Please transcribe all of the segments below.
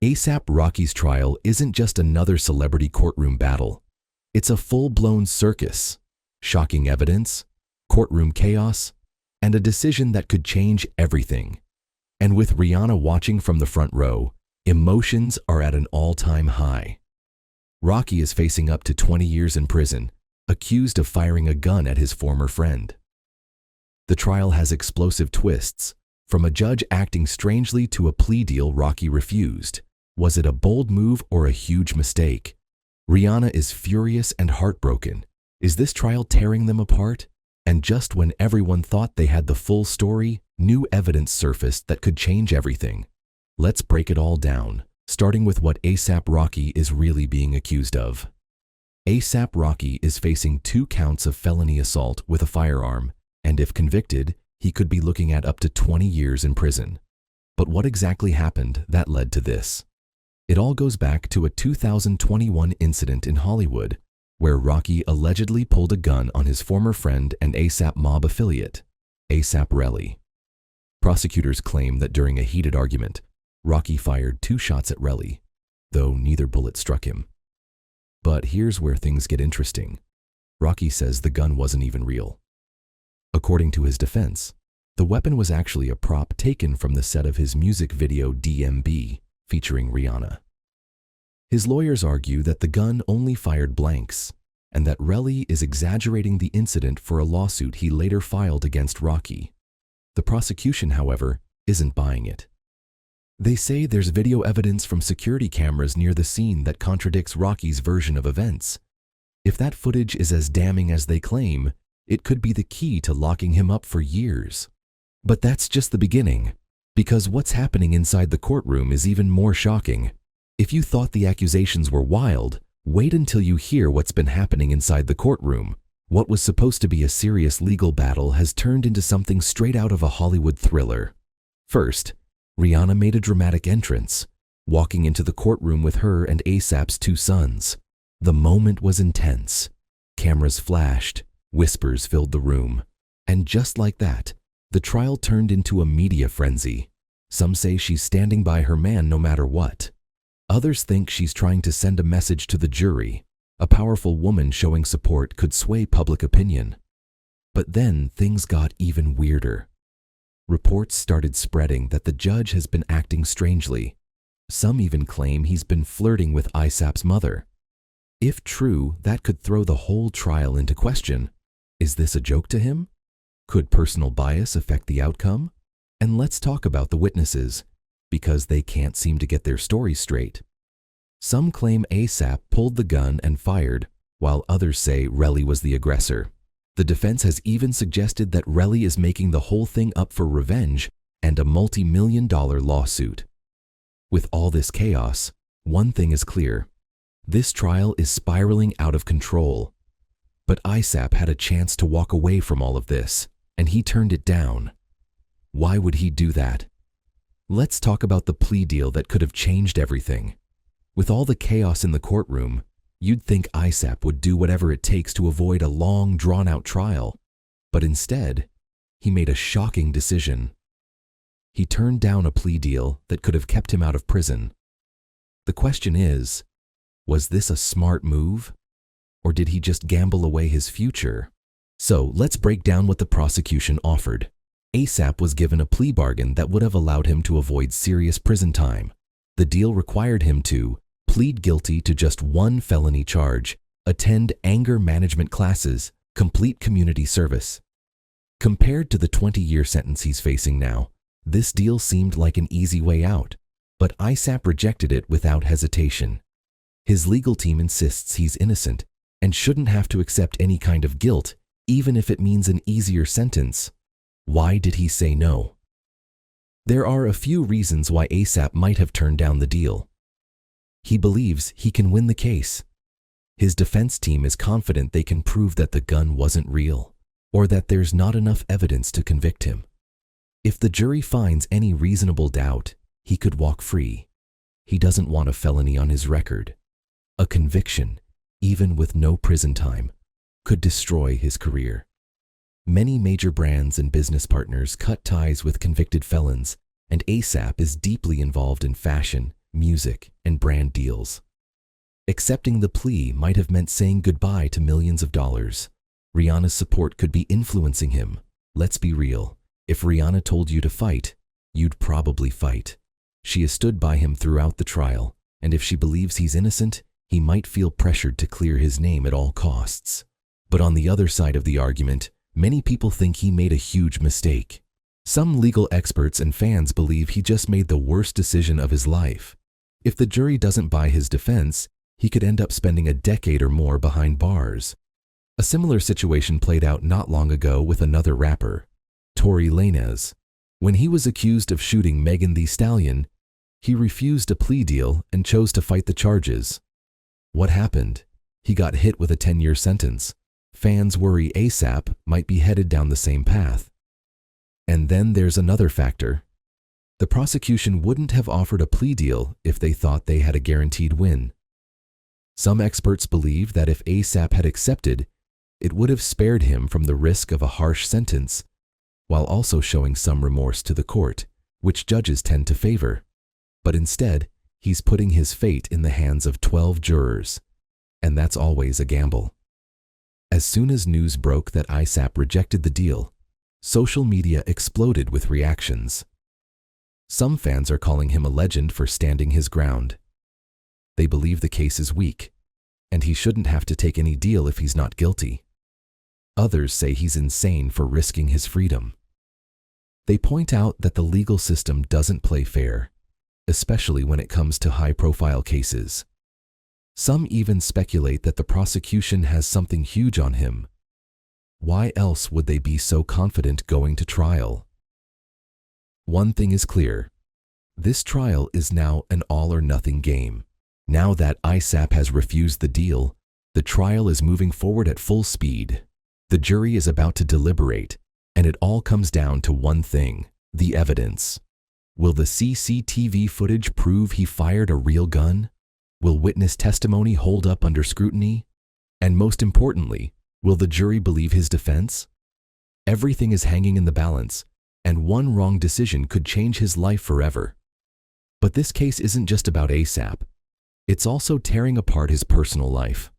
A$AP Rocky's trial isn't just another celebrity courtroom battle. It's a full-blown circus, shocking evidence, courtroom chaos, and a decision that could change everything. And with Rihanna watching from the front row, emotions are at an all-time high. Rocky is facing up to 20 years in prison, accused of firing a gun at his former friend. The trial has explosive twists, from a judge acting strangely to a plea deal Rocky refused. Was it a bold move or a huge mistake? Rihanna is furious and heartbroken. Is this trial tearing them apart? And just when everyone thought they had the full story, new evidence surfaced that could change everything. Let's break it all down, starting with what A$AP Rocky is really being accused of. A$AP Rocky is facing 2 counts of felony assault with a firearm, and if convicted, he could be looking at up to 20 years in prison. But what exactly happened that led to this? It all goes back to a 2021 incident in Hollywood, where Rocky allegedly pulled a gun on his former friend and A$AP Mob affiliate, A$AP Relly. Prosecutors claim that during a heated argument, Rocky fired 2 shots at Relly, though neither bullet struck him. But here's where things get interesting. Rocky says the gun wasn't even real. According to his defense, the weapon was actually a prop taken from the set of his music video DMB, featuring Rihanna. His lawyers argue that the gun only fired blanks, and that Relly is exaggerating the incident for a lawsuit he later filed against Rocky. The prosecution, however, isn't buying it. They say there's video evidence from security cameras near the scene that contradicts Rocky's version of events. If that footage is as damning as they claim, it could be the key to locking him up for years. But that's just the beginning, because what's happening inside the courtroom is even more shocking. If you thought the accusations were wild, wait until you hear what's been happening inside the courtroom. What was supposed to be a serious legal battle has turned into something straight out of a Hollywood thriller. First, Rihanna made a dramatic entrance, walking into the courtroom with her and A$AP's 2 sons. The moment was intense. Cameras flashed, whispers filled the room, and just like that, the trial turned into a media frenzy. Some say she's standing by her man no matter what. Others think she's trying to send a message to the jury. A powerful woman showing support could sway public opinion. But then things got even weirder. Reports started spreading that the judge has been acting strangely. Some even claim he's been flirting with A$AP's mother. If true, that could throw the whole trial into question. Is this a joke to him? Could personal bias affect the outcome? And let's talk about the witnesses, because they can't seem to get their stories straight. Some claim A$AP pulled the gun and fired, while others say Relly was the aggressor. The defense has even suggested that Relly is making the whole thing up for revenge and a multi-million-dollar lawsuit. With all this chaos, one thing is clear. This trial is spiraling out of control. But A$AP had a chance to walk away from all of this, and he turned it down. Why would he do that? Let's talk about the plea deal that could have changed everything. With all the chaos in the courtroom, you'd think A$AP would do whatever it takes to avoid a long, drawn-out trial. But instead, he made a shocking decision. He turned down a plea deal that could have kept him out of prison. The question is, was this a smart move? Or did he just gamble away his future? So let's break down what the prosecution offered. A$AP was given a plea bargain that would have allowed him to avoid serious prison time. The deal required him to plead guilty to just 1 felony charge, attend anger management classes, complete community service. Compared to the 20-year sentence he's facing now, this deal seemed like an easy way out, but A$AP rejected it without hesitation. His legal team insists he's innocent and shouldn't have to accept any kind of guilt, even if it means an easier sentence. Why did he say no? There are a few reasons why A$AP might have turned down the deal. He believes he can win the case. His defense team is confident they can prove that the gun wasn't real, or that there's not enough evidence to convict him. If the jury finds any reasonable doubt, he could walk free. He doesn't want a felony on his record. A conviction, even with no prison time, could destroy his career. Many major brands and business partners cut ties with convicted felons, and A$AP is deeply involved in fashion, music, and brand deals. Accepting the plea might have meant saying goodbye to millions of dollars. Rihanna's support could be influencing him. Let's be real. If Rihanna told you to fight, you'd probably fight. She has stood by him throughout the trial, and if she believes he's innocent, he might feel pressured to clear his name at all costs. But on the other side of the argument, many people think he made a huge mistake. Some legal experts and fans believe he just made the worst decision of his life. If the jury doesn't buy his defense, he could end up spending a decade or more behind bars. A similar situation played out not long ago with another rapper, Tory Lanez. When he was accused of shooting Megan Thee Stallion, he refused a plea deal and chose to fight the charges. What happened? He got hit with a 10-year sentence. Fans worry ASAP might be headed down the same path. And then there's another factor. The prosecution wouldn't have offered a plea deal if they thought they had a guaranteed win. Some experts believe that if ASAP had accepted, it would have spared him from the risk of a harsh sentence, while also showing some remorse to the court, which judges tend to favor. But instead, he's putting his fate in the hands of 12 jurors, and that's always a gamble. As soon as news broke that ASAP rejected the deal, social media exploded with reactions. Some fans are calling him a legend for standing his ground. They believe the case is weak, and he shouldn't have to take any deal if he's not guilty. Others say he's insane for risking his freedom. They point out that the legal system doesn't play fair, especially when it comes to high-profile cases. Some even speculate that the prosecution has something huge on him. Why else would they be so confident going to trial? One thing is clear. This trial is now an all-or-nothing game. Now that ASAP has refused the deal, the trial is moving forward at full speed. The jury is about to deliberate, and it all comes down to one thing: the evidence. Will the CCTV footage prove he fired a real gun? Will witness testimony hold up under scrutiny? And most importantly, will the jury believe his defense? Everything is hanging in the balance, and one wrong decision could change his life forever. But this case isn't just about ASAP. It's also tearing apart his personal life.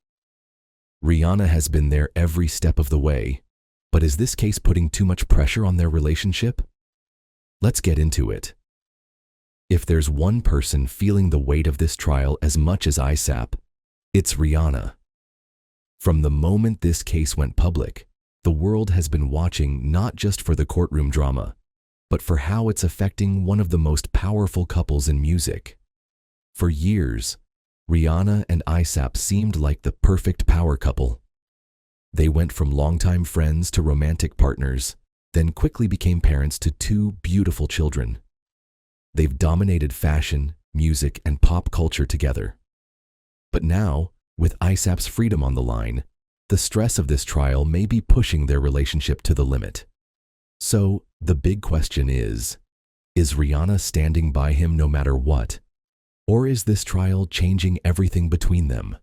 Rihanna has been there every step of the way, but is this case putting too much pressure on their relationship? Let's get into it. If there's one person feeling the weight of this trial as much as ASAP, it's Rihanna. From the moment this case went public, the world has been watching not just for the courtroom drama, but for how it's affecting one of the most powerful couples in music. For years, Rihanna and ASAP seemed like the perfect power couple. They went from longtime friends to romantic partners, then quickly became parents to two beautiful children. They've dominated fashion, music, and pop culture together. But now, with ASAP's freedom on the line, the stress of this trial may be pushing their relationship to the limit. So, the big question is Rihanna standing by him no matter what? Or is this trial changing everything between them?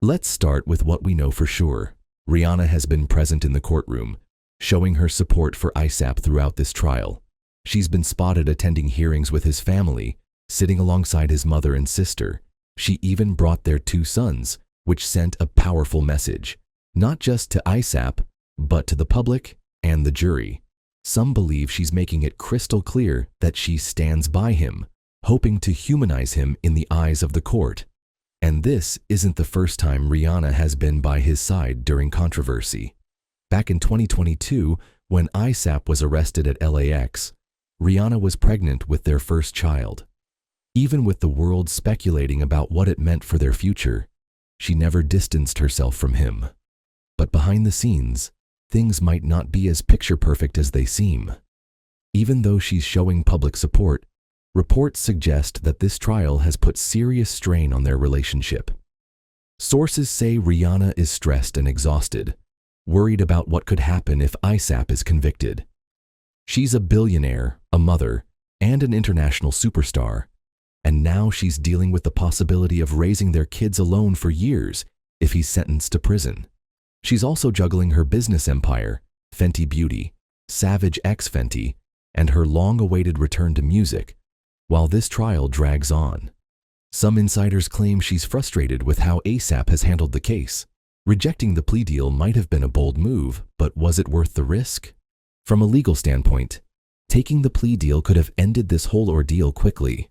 Let's start with what we know for sure. Rihanna has been present in the courtroom, showing her support for ASAP throughout this trial. She's been spotted attending hearings with his family, sitting alongside his mother and sister. She even brought their 2 sons, which sent a powerful message, not just to ASAP, but to the public and the jury. Some believe she's making it crystal clear that she stands by him, hoping to humanize him in the eyes of the court. And this isn't the first time Rihanna has been by his side during controversy. Back in 2022, when ASAP was arrested at LAX, Rihanna was pregnant with their first child. Even with the world speculating about what it meant for their future, she never distanced herself from him. But behind the scenes, things might not be as picture-perfect as they seem. Even though she's showing public support, reports suggest that this trial has put serious strain on their relationship. Sources say Rihanna is stressed and exhausted, worried about what could happen if ASAP is convicted. She's a billionaire, a mother, and an international superstar, and now she's dealing with the possibility of raising their kids alone for years if he's sentenced to prison. She's also juggling her business empire, Fenty Beauty, Savage X Fenty, and her long-awaited return to music, while this trial drags on. Some insiders claim she's frustrated with how ASAP has handled the case. Rejecting the plea deal might have been a bold move, but was it worth the risk? From a legal standpoint, taking the plea deal could have ended this whole ordeal quickly.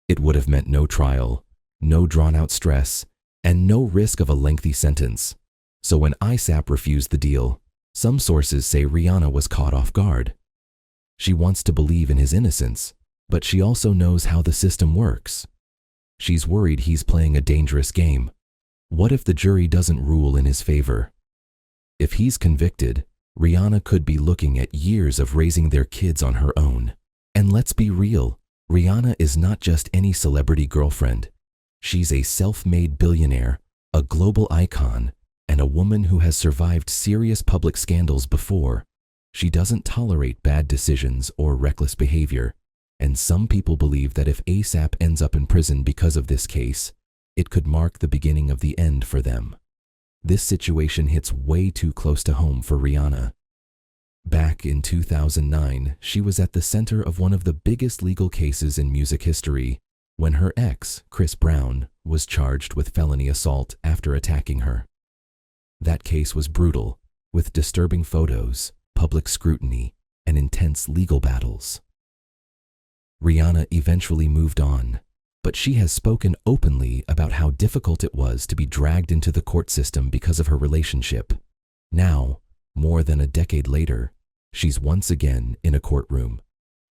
It would have meant no trial, no drawn-out stress, and no risk of a lengthy sentence. So when ASAP refused the deal, some sources say Rihanna was caught off guard. She wants to believe in his innocence, but she also knows how the system works. She's worried he's playing a dangerous game. What if the jury doesn't rule in his favor? If he's convicted, Rihanna could be looking at years of raising their kids on her own. And let's be real, Rihanna is not just any celebrity girlfriend. She's a self-made billionaire, a global icon, and a woman who has survived serious public scandals before. She doesn't tolerate bad decisions or reckless behavior, and some people believe that if ASAP ends up in prison because of this case, it could mark the beginning of the end for them. This situation hits way too close to home for Rihanna. Back in 2009, she was at the center of one of the biggest legal cases in music history when her ex, Chris Brown, was charged with felony assault after attacking her. That case was brutal, with disturbing photos, public scrutiny, and intense legal battles. Rihanna eventually moved on, but she has spoken openly about how difficult it was to be dragged into the court system because of her relationship. Now, more than a decade later, she's once again in a courtroom,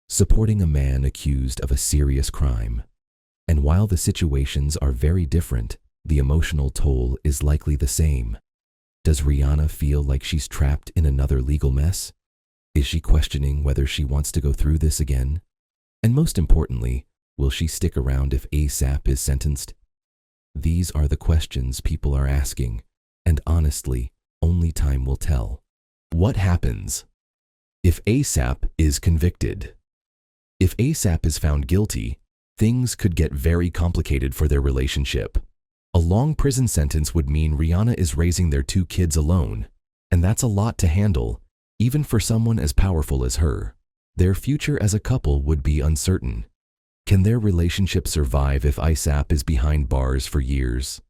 supporting a man accused of a serious crime. And while the situations are very different, the emotional toll is likely the same. Does Rihanna feel like she's trapped in another legal mess? Is she questioning whether she wants to go through this again? And most importantly, will she stick around if ASAP is sentenced? These are the questions people are asking, and honestly, only time will tell. What happens if ASAP is convicted? If ASAP is found guilty, things could get very complicated for their relationship. A long prison sentence would mean Rihanna is raising their 2 kids alone, and that's a lot to handle, even for someone as powerful as her. Their future as a couple would be uncertain. Can their relationship survive if ASAP is behind bars for years?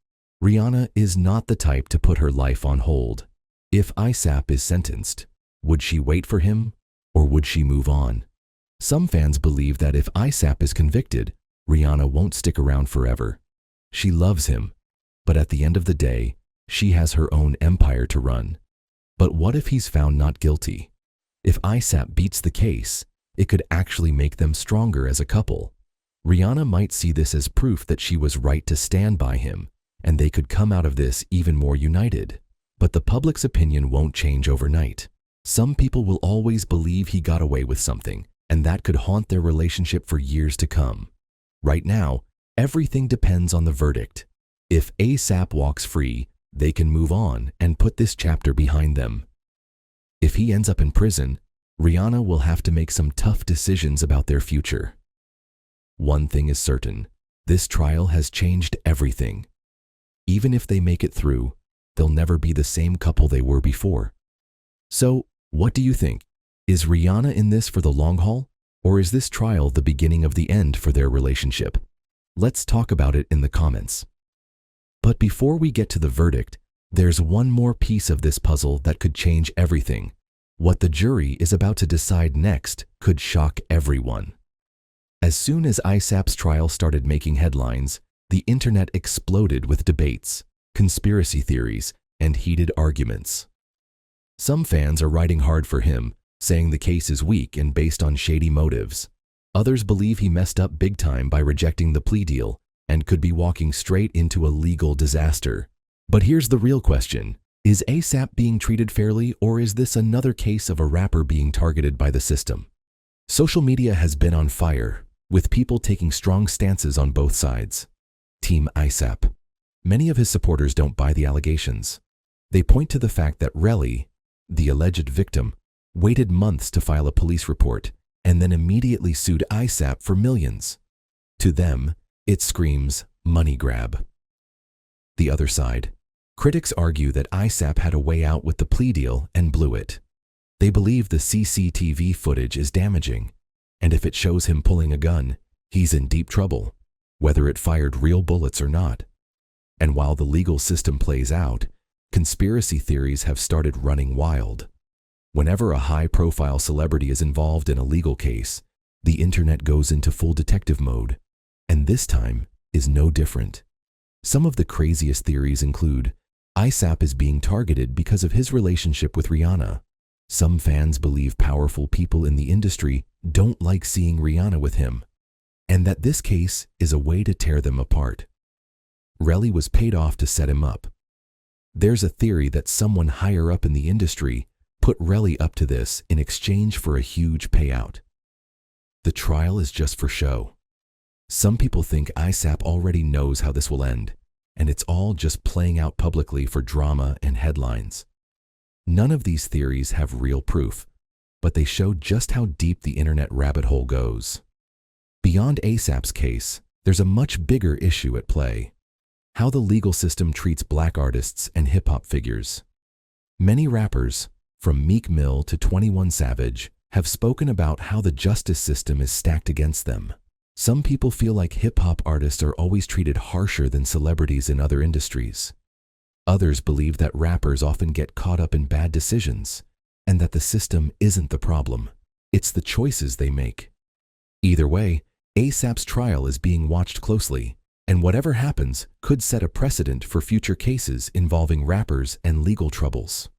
Rihanna is not the type to put her life on hold. If ASAP is sentenced, would she wait for him, or would she move on? Some fans believe that if ASAP is convicted, Rihanna won't stick around forever. She loves him, but at the end of the day, she has her own empire to run. But what if he's found not guilty? If ASAP beats the case, it could actually make them stronger as a couple. Rihanna might see this as proof that she was right to stand by him, and they could come out of this even more united. But the public's opinion won't change overnight. Some people will always believe he got away with something, and that could haunt their relationship for years to come. Right now, everything depends on the verdict. If ASAP walks free, they can move on and put this chapter behind them. If he ends up in prison, Rihanna will have to make some tough decisions about their future. One thing is certain, this trial has changed everything. Even if they make it through, they'll never be the same couple they were before. So, what do you think? Is Rihanna in this for the long haul, or is this trial the beginning of the end for their relationship? Let's talk about it in the comments. But before we get to the verdict, there's one more piece of this puzzle that could change everything. What the jury is about to decide next could shock everyone. As soon as ASAP's trial started making headlines, the internet exploded with debates, conspiracy theories, and heated arguments. Some fans are riding hard for him, saying the case is weak and based on shady motives. Others believe he messed up big time by rejecting the plea deal and could be walking straight into a legal disaster. But here's the real question. Is ASAP being treated fairly, or is this another case of a rapper being targeted by the system? Social media has been on fire, with people taking strong stances on both sides. Team ASAP. Many of his supporters don't buy the allegations. They point to the fact that Relly, the alleged victim, waited months to file a police report and then immediately sued ASAP for millions. To them, it screams money grab. The other side. Critics argue that ASAP had a way out with the plea deal and blew it. They believe the CCTV footage is damaging, and if it shows him pulling a gun, he's in deep trouble. whether it fired real bullets or not. And while the legal system plays out, conspiracy theories have started running wild. Whenever a high-profile celebrity is involved in a legal case, the internet goes into full detective mode, and this time is no different. Some of the craziest theories include ASAP is being targeted because of his relationship with Rihanna. Some fans believe powerful people in the industry don't like seeing Rihanna with him, and that this case is a way to tear them apart. Relly was paid off to set him up. There's a theory that someone higher up in the industry put Relly up to this in exchange for a huge payout. The trial is just for show. Some people think ASAP already knows how this will end, and it's all just playing out publicly for drama and headlines. None of these theories have real proof, but they show just how deep the internet rabbit hole goes. Beyond ASAP's case, there's a much bigger issue at play: how the legal system treats black artists and hip-hop figures. Many rappers, from Meek Mill to 21 Savage, have spoken about how the justice system is stacked against them. Some people feel like hip-hop artists are always treated harsher than celebrities in other industries. Others believe that rappers often get caught up in bad decisions, and that the system isn't the problem, it's the choices they make. Either way, ASAP's trial is being watched closely, and whatever happens could set a precedent for future cases involving rappers and legal troubles.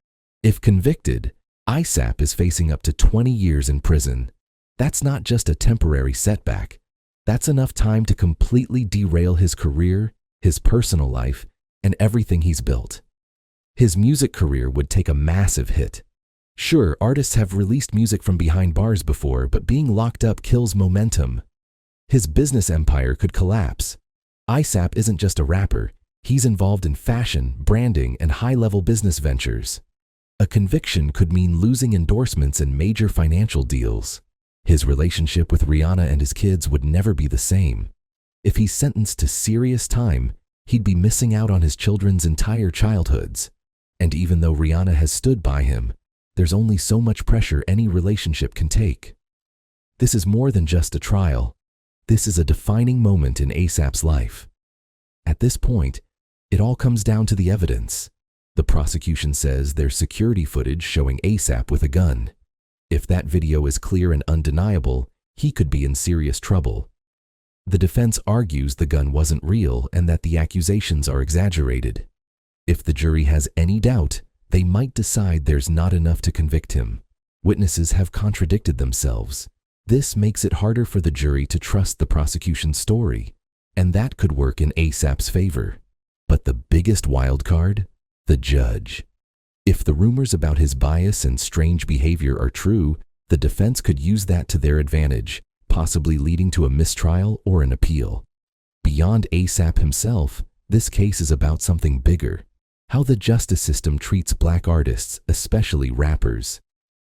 If convicted, ASAP is facing up to 20 years in prison. That's not just a temporary setback. That's enough time to completely derail his career, his personal life, and everything he's built. His music career would take a massive hit. Sure, artists have released music from behind bars before, but being locked up kills momentum. His business empire could collapse. ASAP isn't just a rapper. He's involved in fashion, branding, and high-level business ventures. A conviction could mean losing endorsements and major financial deals. His relationship with Rihanna and his kids would never be the same. If he's sentenced to serious time, he'd be missing out on his children's entire childhoods. And even though Rihanna has stood by him, there's only so much pressure any relationship can take. This is more than just a trial. This is a defining moment in ASAP's life. At this point, it all comes down to the evidence. The prosecution says there's security footage showing ASAP with a gun. If that video is clear and undeniable, he could be in serious trouble. The defense argues the gun wasn't real and that the accusations are exaggerated. If the jury has any doubt, they might decide there's not enough to convict him. Witnesses have contradicted themselves. This makes it harder for the jury to trust the prosecution's story, and that could work in ASAP's favor. But the biggest wild card? The judge. If the rumors about his bias and strange behavior are true, the defense could use that to their advantage, possibly leading to a mistrial or an appeal. Beyond ASAP himself, this case is about something bigger: how the justice system treats black artists, especially rappers.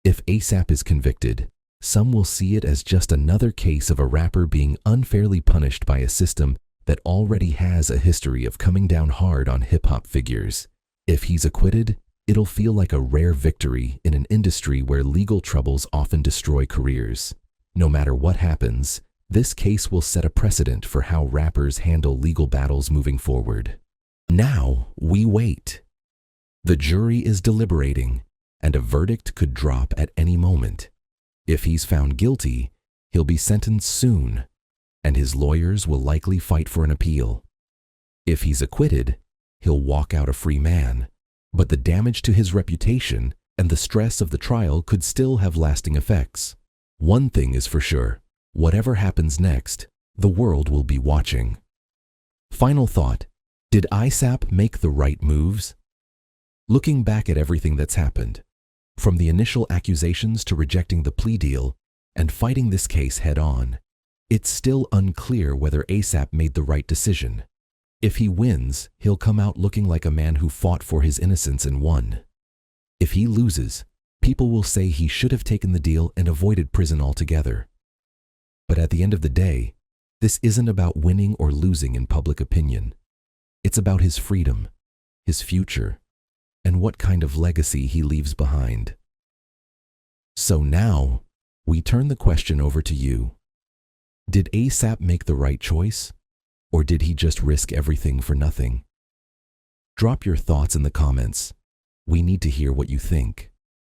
If ASAP is convicted, some will see it as just another case of a rapper being unfairly punished by a system that already has a history of coming down hard on hip-hop figures. If he's acquitted, it'll feel like a rare victory in an industry where legal troubles often destroy careers. No matter what happens, this case will set a precedent for how rappers handle legal battles moving forward. Now we wait. The jury is deliberating, and a verdict could drop at any moment. If he's found guilty, he'll be sentenced soon, and his lawyers will likely fight for an appeal. If he's acquitted, he'll walk out a free man, but the damage to his reputation and the stress of the trial could still have lasting effects. One thing is for sure: whatever happens next, the world will be watching. Final thought: did ASAP make the right moves? Looking back at everything that's happened, from the initial accusations to rejecting the plea deal and fighting this case head-on, it's still unclear whether ASAP made the right decision. If he wins, he'll come out looking like a man who fought for his innocence and won. If he loses, people will say he should have taken the deal and avoided prison altogether. But at the end of the day, this isn't about winning or losing in public opinion. It's about his freedom, his future, and what kind of legacy he leaves behind. So now, we turn the question over to you. Did ASAP make the right choice? Or did he just risk everything for nothing? Drop your thoughts in the comments. We need to hear what you think.